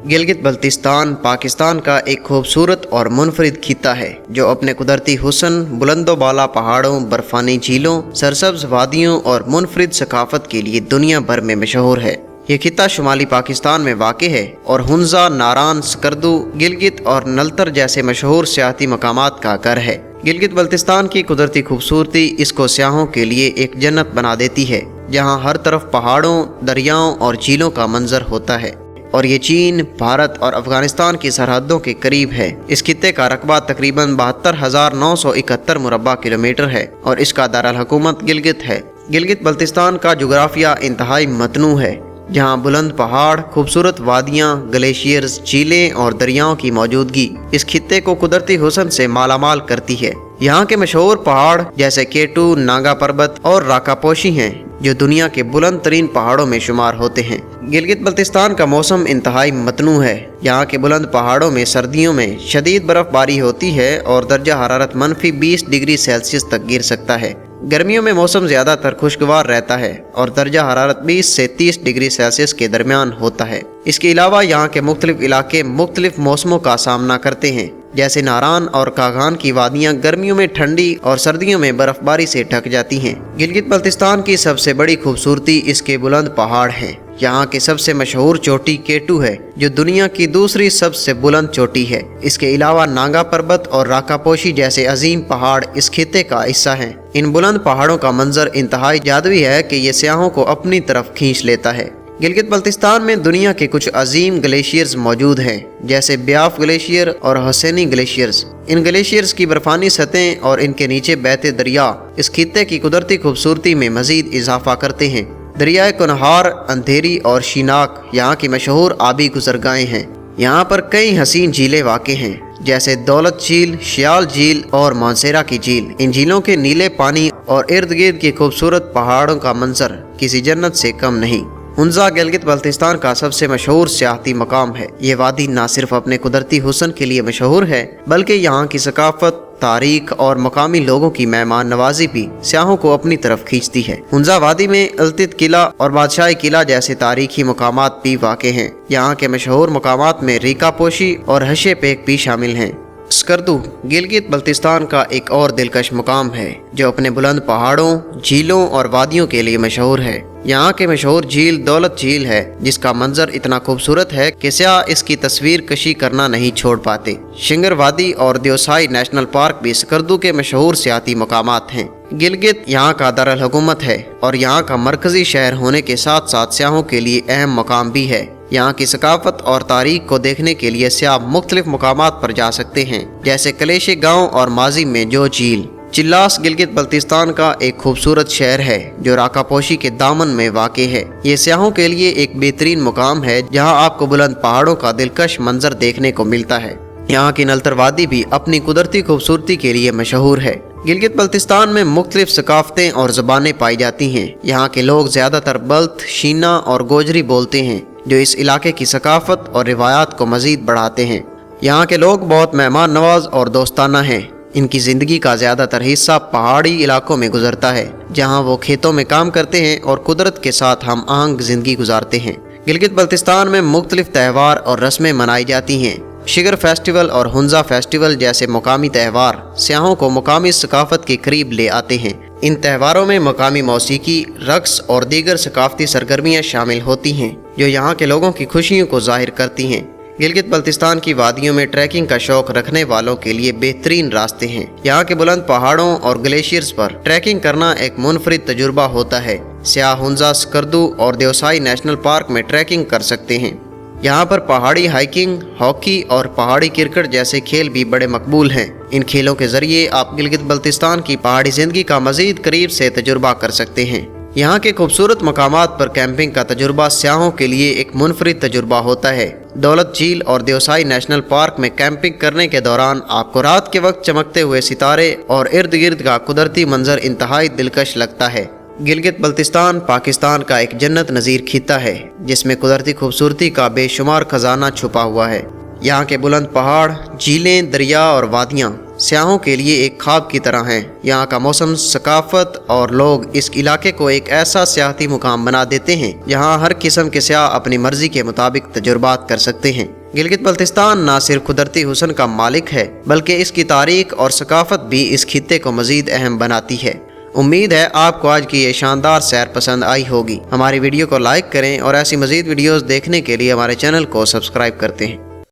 गिलगित बल्तिस्तान पाकिस्तान का एक खूबसूरत और मुनफरिद खिता है जो अपने कुदरती हुस्न, बुलंदो बाला पहाड़ों, बर्फानी झीलों, सरसब्ज वादियों और मुनफरिद सकाफत के लिए दुनिया भर में मशहूर है। ये खिता शुमाली पाकिस्तान में वाक़ है और हुंजा, नारान, स्कर्दू, गिलगित और नलतर जैसे मशहूर सियाहती मकामात का घर है। गिलगित बल्तिस्तान की कुदरती खूबसूरती इसको सयाहों के लिए एक जन्नत बना देती है, जहाँ हर तरफ पहाड़ों, दरियाओं और झीलों का मंजर होता है और ये चीन, भारत और अफगानिस्तान की सरहदों के करीब है। इस खित्ते का रकबा तकरीबन 72,971 मुरब्बा किलोमीटर है और इसका दारुल हुकूमत गिलगित है। गिलगित बल्तिस्तान का जुग्राफिया इंतहाई मतनू है, जहाँ बुलंद पहाड़, खूबसूरत वादियाँ, ग्लेशियर्स, झीलें और दरियाओं की मौजूदगी इस खित्ते को कुदरती हुस्न से मालामाल करती है। यहाँ के मशहूर पहाड़ जैसे केटू, नागा पर्वत और राकापोशी हैं, जो दुनिया के बुलंद तरीन पहाड़ों में शुमार होते हैं। गिलगित बल्तिस्तान का मौसम इंतहाई मतनू है। यहाँ के बुलंद पहाड़ों में सर्दियों में शदीद बर्फबारी होती है और दर्जा हरारत -20 डिग्री सेल्सियस तक गिर सकता है। गर्मियों में मौसम ज़्यादातर खुशगवार रहता है और दर्जा हरारत 20 से 30 डिग्री सेल्सियस के दरमियान होता है। इसके अलावा यहाँ के मुख्तलिफ इलाके मुख्तलिफ मौसमों का सामना करते हैं, जैसे नारान और कागान की वादियाँ गर्मियों में ठंडी और सर्दियों में बर्फबारी से ढक जाती हैं। गिलगित बल्तिस्तान की सबसे बड़ी खूबसूरती इसके बुलंद पहाड़ हैं। यहाँ की सबसे मशहूर चोटी केटू है, जो दुनिया की दूसरी सबसे बुलंद चोटी है। इसके अलावा नागा पर्वत और राकापोशी जैसे अजीम पहाड़ इस खित्ते का हिस्सा हैं। इन बुलंद पहाड़ों का मंजर इंतहाई जादुई है कि ये सयाहों को अपनी तरफ खींच लेता है। गिलगित बल्तिस्तान में दुनिया के कुछ अजीम ग्लेशियर्स मौजूद हैं, जैसे ब्याफ ग्लेशियर और हुसैनी ग्लेशियर्स। इन ग्लेशियर्स की बर्फानी सतहें और इनके नीचे बहते दरिया इस खित्ते की कुदरती खूबसूरती में मजीद इजाफा करते हैं। दरियाए कुनहार, अंधेरी और शीनाक यहाँ की मशहूर आबी गुजरगाहें हैं। यहाँ पर कई हसीन झीलें वाक़ हैं, जैसे दौलत झील, श्याल झील और मानसेरा की झील। इन झीलों के नीले पानी और इर्द गिर्द के खूबसूरत पहाड़ों का मंजर किसी जन्नत से कम नहीं। हुंजा गिलगित बल्तिस्तान का सबसे मशहूर सियाहती मकाम है। ये वादी न सिर्फ अपने कुदरती हुस्न के लिए मशहूर है, बल्कि यहाँ की सकाफत, तारीख और मकामी लोगों की मेहमान नवाजी भी सयाहों को अपनी तरफ खींचती है। हुंजा वादी में अल्तित किला और बादशाही किला जैसे तारीखी मकामात भी वाक़ हैं। यहाँ के मशहूर मकामात में रीकापोशी और हशे पेक भी शामिल हैं। स्कर्दू गिलगित बल्तिस्तान का एक और दिलकश मुकाम है, जो अपने बुलंद पहाड़ों, झीलों और वादियों के लिए मशहूर है। यहाँ के मशहूर झील दौलत झील है, जिसका मंजर इतना खूबसूरत है कि सयाह इसकी तस्वीर कशी करना नहीं छोड़ पाते। शिंगर वादी और देओसाई नेशनल पार्क भी स्कर्दू के मशहूर सियाती मकामात हैं। गिलगित यहाँ का दारुल हुकूमत है और यहाँ का मरकजी शहर होने के साथ साथ सयाहों के लिए अहम मकाम भी है। यहाँ की सकाफत और तारीख को देखने के लिए सयाह मुख्तलिफ मकामात पर जा सकते हैं, जैसे कलेशे गांव और माजी में जो झील। चिल्लास गिलगित बल्तिस्तान का एक खूबसूरत शहर है, जो राकापोशी के दामन में वाक़ है। ये सयाहों के लिए एक बेहतरीन मुकाम है, जहाँ आपको बुलंद पहाड़ों का दिलकश मंजर देखने को मिलता है। यहाँ की नलतर वादी भी अपनी कुदरती खूबसूरती के लिए मशहूर है। गिलगित बल्तिस्तान में मुख्तलिफ सकाफतें और ज़बानें पाई जाती हैं। यहाँ के लोग ज़्यादातर बल्त, शीना और गोजरी बोलते हैं, जो इस इलाके की सकाफत और रिवायात को मज़ीद बढ़ाते हैं। यहाँ के लोग बहुत मेहमान नवाज और दोस्ताना हैं। इनकी ज़िंदगी का ज़्यादातर हिस्सा पहाड़ी इलाकों में गुजरता है, जहाँ वो खेतों में काम करते हैं और कुदरत के साथ हम आहंग ज़िंदगी गुजारते हैं। गिलगित बल्तिस्तान में मुख्तलिफ त्यौहार और रस्में मनाई जाती हैं। शिगर फेस्टिवल और हुंजा फेस्टिवल जैसे मुकामी त्यौहार सयाहों को मुकामी सकाफत के करीब ले आते हैं। इन त्योहारों में मकामी मौसीकी, रक्स और दीगर सकाफती सरगर्मियाँ शामिल होती हैं, जो यहाँ के लोगों की खुशियों को जाहिर करती हैं। गिलगित बल्तिस्तान की वादियों में ट्रैकिंग का शौक रखने वालों के लिए बेहतरीन रास्ते हैं। यहाँ के बुलंद पहाड़ों और ग्लेशियर्स पर ट्रैकिंग करना एक मुनफरिद तजुर्बा होता है। सयाह हुंजा, स्कर्दू और देओसाई नेशनल पार्क में ट्रैकिंग कर सकते हैं। यहाँ पर पहाड़ी हाइकिंग, हॉकी और पहाड़ी क्रिकेट जैसे खेल भी बड़े मकबूल हैं। इन खेलों के जरिए आप गिलगित बल्तिस्तान की पहाड़ी ज़िंदगी का मज़ीद करीब से तजुर्बा कर सकते हैं। यहाँ के खूबसूरत मकामात पर कैंपिंग का तजुर्बा सयाहों के लिए एक मुनफरिद तजुर्बा होता है। दौलत झील और देओसाई नेशनल पार्क में कैंपिंग करने के दौरान आपको रात के वक्त चमकते हुए सितारे और इर्द गिर्द का कुदरती मंजर इंतहाई दिलकश लगता है। गिलगित बल्तिस्तान पाकिस्तान का एक जन्नत नज़ीर खित्ता है, जिसमें कुदरती खूबसूरती का बेशुमार खजाना छुपा हुआ है। यहाँ के बुलंद पहाड़, झीलें, दरिया और वादियाँ सयाहों के लिए एक ख्वाब की तरह हैं। यहाँ का मौसम, सकाफत और लोग इस इलाके को एक ऐसा सियाहती मुकाम बना देते हैं जहाँ हर किस्म के सयाह अपनी मर्जी के मुताबिक तजुर्बात कर सकते हैं। गिलगित बल्तिस्तान न सिर्फ कुदरती हुस्न का मालिक है बल्कि इसकी तारीख और सकाफत भी इस खित्ते को मज़ीद अहम बनाती है। उम्मीद है आपको आज की ये शानदार सैर पसंद आई होगी। हमारी वीडियो को लाइक करें और ऐसी मज़ीद वीडियोस देखने के लिए हमारे चैनल को सब्सक्राइब करते हैं।